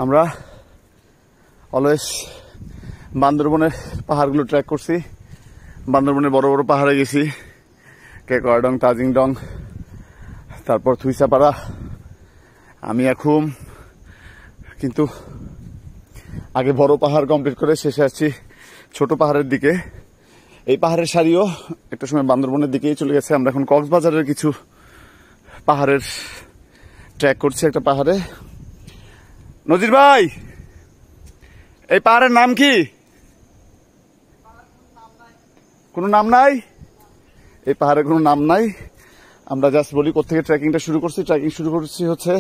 আমরা অলওয়েজ বান্দরবনের পাহাড়গুলো ট্রেক করছি। বান্দরবনের বড় বড় পাহাড়ে গেছি, কেকড়াডং, তাজিংডং, তারপর থুইসাপাড়া। আমি এখন কিন্তু আগে বড় পাহাড় কমপ্লিট করে শেষে আসছি ছোট পাহাড়ের দিকে। এই পাহাড়ের সারিও একটা সময় বান্দরবনের দিকেই চলে গেছে। আমরা এখন কক্সবাজারের কিছু পাহাড়ের ট্রেক করছি একটা পাহাড়ে। নজির ভাই, এই পাহাড়ের নাম কি? কোনো নাম নাই? এই পাহাড়ের কোনো নাম নাই। আমরা জাস্ট বলি কোথেকে ট্রেকিংটা শুরু করছি। ট্রেকিং শুরু করছি হচ্ছে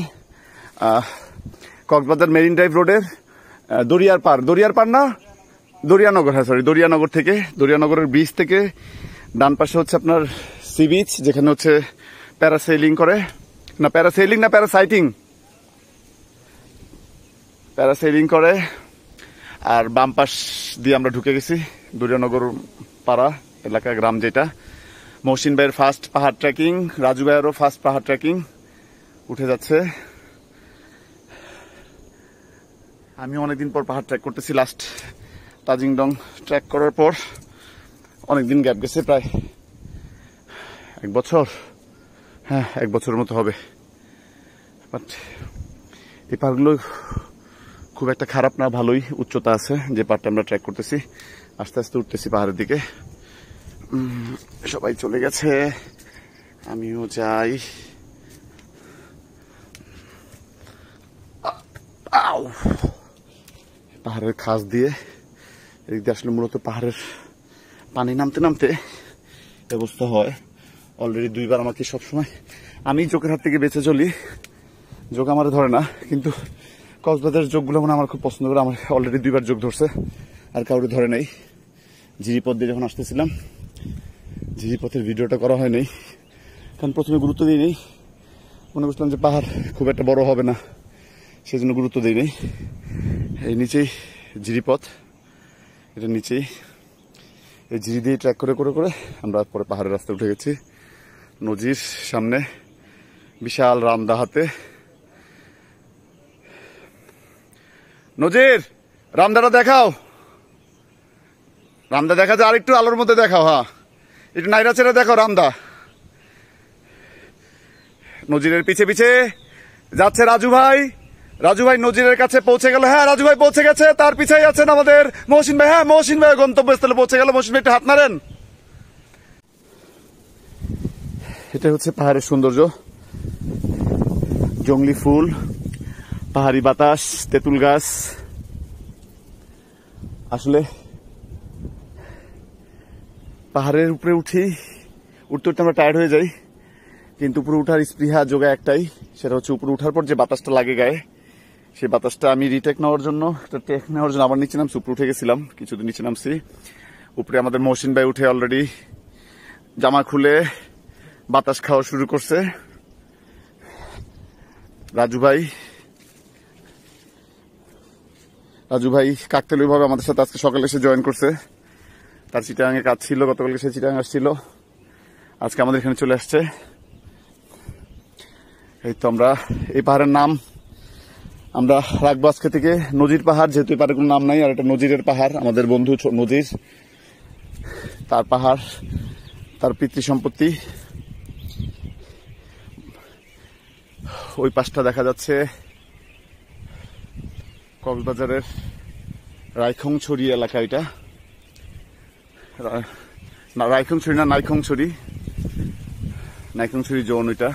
কক্সবাজার মেরিন ড্রাইভ রোডের দরিয়ার পার না, দরিয়ানগর, হ্যাঁ সরি, দরিয়ানগর থেকে, দরিয়ানগরের ব্রিজ থেকে ডান পাশে হচ্ছে আপনার সি বিচ, যেখানে হচ্ছে প্যারাসেলিং করে, না প্যারাসেলিং না প্যারাসেলিং করে। আর বাম পাশ দিয়ে আমরা ঢুকে গেছি দরিয়ানগর পাড়া এলাকা, গ্রাম যেটা। মহসিন ভাইয়ের ফার্স্ট পাহাড় ট্রেকিং, রাজু ভাইয়েরও ফার্স্ট পাহাড় ট্রেকিং উঠে যাচ্ছে। আমি অনেকদিন পর পাহাড় ট্রেক করতেছি। লাস্ট তাজিংডং ট্রেক করার পর অনেকদিন গ্যাপ গেছে, প্রায় 1 বছর, হ্যাঁ 1 বছরের মতো হবে। বাট এই পাহাড়গুলো খুব একটা খারাপ না, ভালোই উচ্চতা আছে যে পাহাড়টা আমরা ট্রেক করতেছি। আস্তে আস্তে উঠতেছি পাহাড়ের দিকে। সবাই চলে গেছে, আমিও যাই। পাহাড়ের খাস দিয়ে এদিক দিয়ে আসলে মূলত পাহাড়ের পানি নামতে নামতে অবস্থা হয়। অলরেডি 2বার আমাকে সবসময়, আমি জোকের হাত থেকে বেঁচে চলি, জোক আমার ধরে না, কিন্তু কক্সবাজারের জোকগুলো মানে আমার খুব পছন্দ করে। আমার অলরেডি 2বার জোক ধরছে, আর কাউরে ধরে নাই। জিরিপথ দিয়ে যখন আসতেছিলাম, জিরিপথের ভিডিওটা করা হয়নি, কারণ প্রথমে গুরুত্ব দিই নেই। মনে করছিলাম যে পাহাড় খুব একটা বড় হবে না, সেই জন্য গুরুত্ব দিই নেই। এই নিচেই জিরিপথ, এটা নিচেই, এই জিরি দিয়ে ট্র্যাক করে করে করে আমরা পরে পাহাড়ের রাস্তায় উঠে গেছি। নজির সামনে, বিশাল রামদা হাতে। নজির, রামদাটা দেখাও। রামদা দেখা যায়, আর একটু আলোর মধ্যে দেখাও। হ্যাঁ, একটু নাইরা ছেড়ে দেখো রামদা। নজিরের পিছে পিছে যাচ্ছে রাজু ভাই। রাজু ভাই নজিরের কাছে পৌঁছে গেল। হ্যাঁ, রাজু ভাই পৌঁছে গেছে। তার পিছাই আছেন আমাদের মহসিন ভাই। হ্যাঁ, মহসিন ভাই গন্তব্যস্থলে পৌঁছে গেল। মহসিন ভাই একটু হাত নাড়েন। এটা হচ্ছে পাহাড়ের সৌন্দর্য, জংলি ফুল, পাহাড়ি বাতাস, তেঁতুল গাছ। আসলে পাহাড়ের উপরে উঠতে উঠতে আমরা টায়ার্ড হয়ে যাই, কিন্তু উপরে উঠার স্পৃহা যোগা একটাই, সেটা হচ্ছে উপরে উঠার পর যে বাতাসটা লাগে গায়ে, সেই বাতাসটা আমি টেক নেওয়ার জন্য আবার নিচে নামছি। উপরে উঠে গেছিলাম, কিছুদিন নিচে নামছি। উপরে আমাদের মহসিন ভাই উঠে অলরেডি জামা খুলে বাতাস খাওয়া শুরু করছে। রাজু ভাই কাকতালীয় ভাবে আমাদের সাথে আজকে সকালে এসে জয়েন করছে। তার চিটাগাঙে কাজ ছিল, গতকালকে সে চিটাগাং আসছিল, আজকে আমাদের এখানে চলে আসছে। এই তো আমরা এই পাহাড়ের নাম আমরা রাখবো আজকে থেকে নজির পাহাড়, যেহেতু এই পাহাড়ের কোনো নাম নাই। আর এটা নজিরের পাহাড়, আমাদের বন্ধু নজির, তার পাহাড়, তার পিতৃ সম্পত্তি। ওই পাশটা দেখা যাচ্ছে কক্সবাজারের রাইখংছড়ি এলাকা। এটা রাইখংছড়ি না নাইখংছড়ি জোন ওইটা।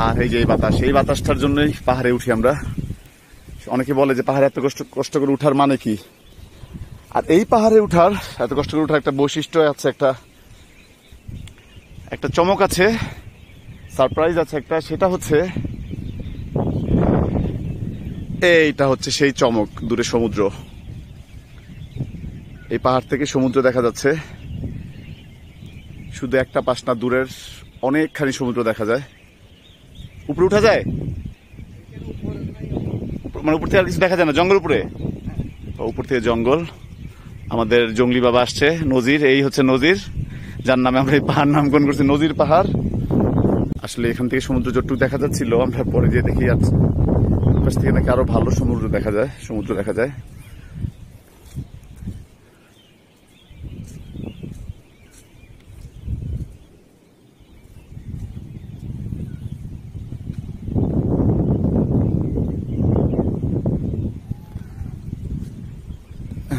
আর এই যে এই বাতাসটার জন্যই পাহাড়ে উঠি আমরা। অনেকে বলে যে পাহাড়ে এত কষ্ট করে উঠার মানে কি। আর এই পাহাড়ে উঠার, এত কষ্ট করে উঠার একটা বৈশিষ্ট্য আছে, একটা চমক আছে, সারপ্রাইজ আছে একটা। সেটা হচ্ছে এইটা হচ্ছে সেই চমক, দূরে সমুদ্র। এই পাহাড় থেকে সমুদ্র দেখা যাচ্ছে, শুধু একটা পাশ না, দূরের অনেকখানি সমুদ্র দেখা যায়। উপরে উঠা যায়, মানে উপর থেকে আর কিছু দেখা যায় না, জঙ্গল উপরে, উপর থেকে জঙ্গল। আমাদের জঙ্গলি বাবা আসছে, নজির। এই হচ্ছে নজির, যার নামে আমরা এই পাহাড় নামকরণ করছি নজির পাহাড়। আসলে এখান থেকে সমুদ্র যতটুকু দেখা যাচ্ছিল, আমরা পরে গিয়ে দেখি আকাশ থেকে নাকি আরো ভালো সমুদ্র দেখা যায়।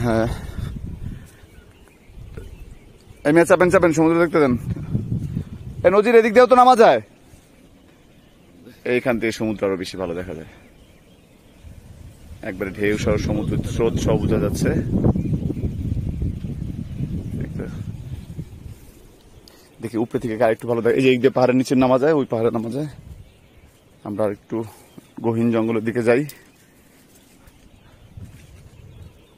হ্যাঁ, এই মেয়ে চাপেন সমুদ্র দেখতে দেন। এই নদীর এদিক দিয়েও তো নামা যায়, এইখান থেকে সমুদ্র আরো বেশি ভালো দেখা যায়। একবারে ঢেউ সহ সমুদ্র স্রোত সব বোঝা যাচ্ছে। দেখি উপরে থেকে আর একটু ভালো দেখা, এই যে দিয়ে পাহাড়ের নিচে নামা যায়, ওই পাহাড়ে নামা যায়। আমরা আর একটু গহীন জঙ্গলের দিকে যাই।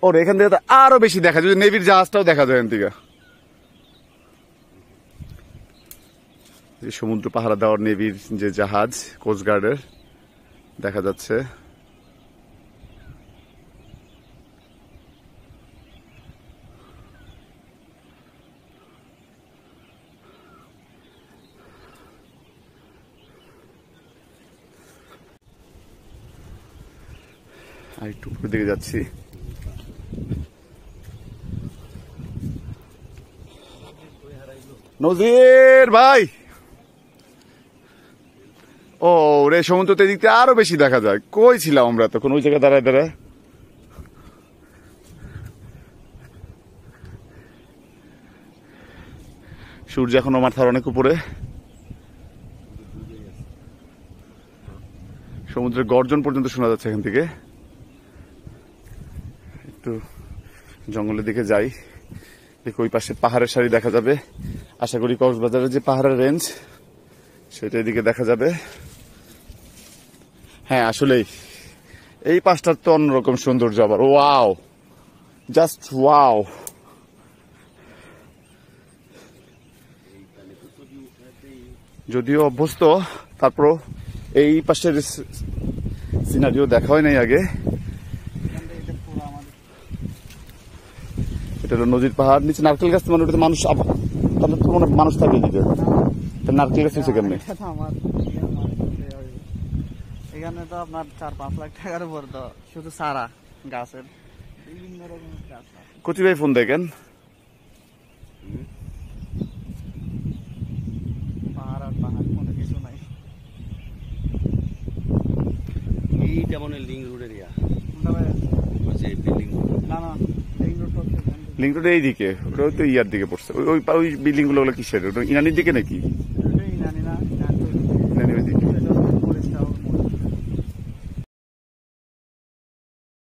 ওর এখান থেকে তো আরো বেশি দেখা যায়, নেভির জাহাজটাও দেখা যায় এখান থেকে। সমুদ্র পাহারা দেওয়ার নেভির যে জাহাজ, কোস্টগার্ডের দেখা যাচ্ছে। আর একটু উপরের দিকে যাচ্ছি। নজির ভাই, ও রে সমুদ্র তো এদিক থেকে আরো বেশি দেখা যায়। কই ছিলাম আমরা তখন? ওই জায়গায় দাঁড়ায় সূর্য এখনো মাথার অনেক উপরে। সমুদ্রের গর্জন পর্যন্ত শোনা যাচ্ছে এখান থেকে। একটু জঙ্গলের দিকে যাই, দেখি ওই পাশে পাহাড়ের সারি দেখা যাবে। আশা করি কক্সবাজারের যে পাহাড়ের রেঞ্জ, সেটা এদিকে দেখা যাবে। হ্যাঁ, আসলেই এই পাশটার তো অন্যরকম সৌন্দর্য আবার। Wow, just wow. যদিও অভ্যস্ত, তারপরও এই পাশের সিনারিও দেখা হয় নাই আগে। এটা হলো নদীর পাহাড়, নিচে নারকেল গাছ। মানে ওটাতে মানুষ, তাহলে তো মনে মানুষ থাকে দিকে, নারকেল গাছ নিচে কেমনে? এখানে তো আপনার 4-5 লাখ টাকার উপর তো শুধু সারা গাছের বিভিন্ন রকমের গাছ। কচি ভাই ফোন দেখেন, পাহাড় আর পাহাড়, কোনো কিছু নাই। এইটা মনে লিঙ্ক রোড এরিয়া, না না, লিঙ্ক রোড হচ্ছে লিঙ্ক রোড এইদিকে, ওটা তো ইয়ার দিকে পড়ছে। ওই বিল্ডিং গুলো কিসের? ওটা ইনানির দিকে নাকি?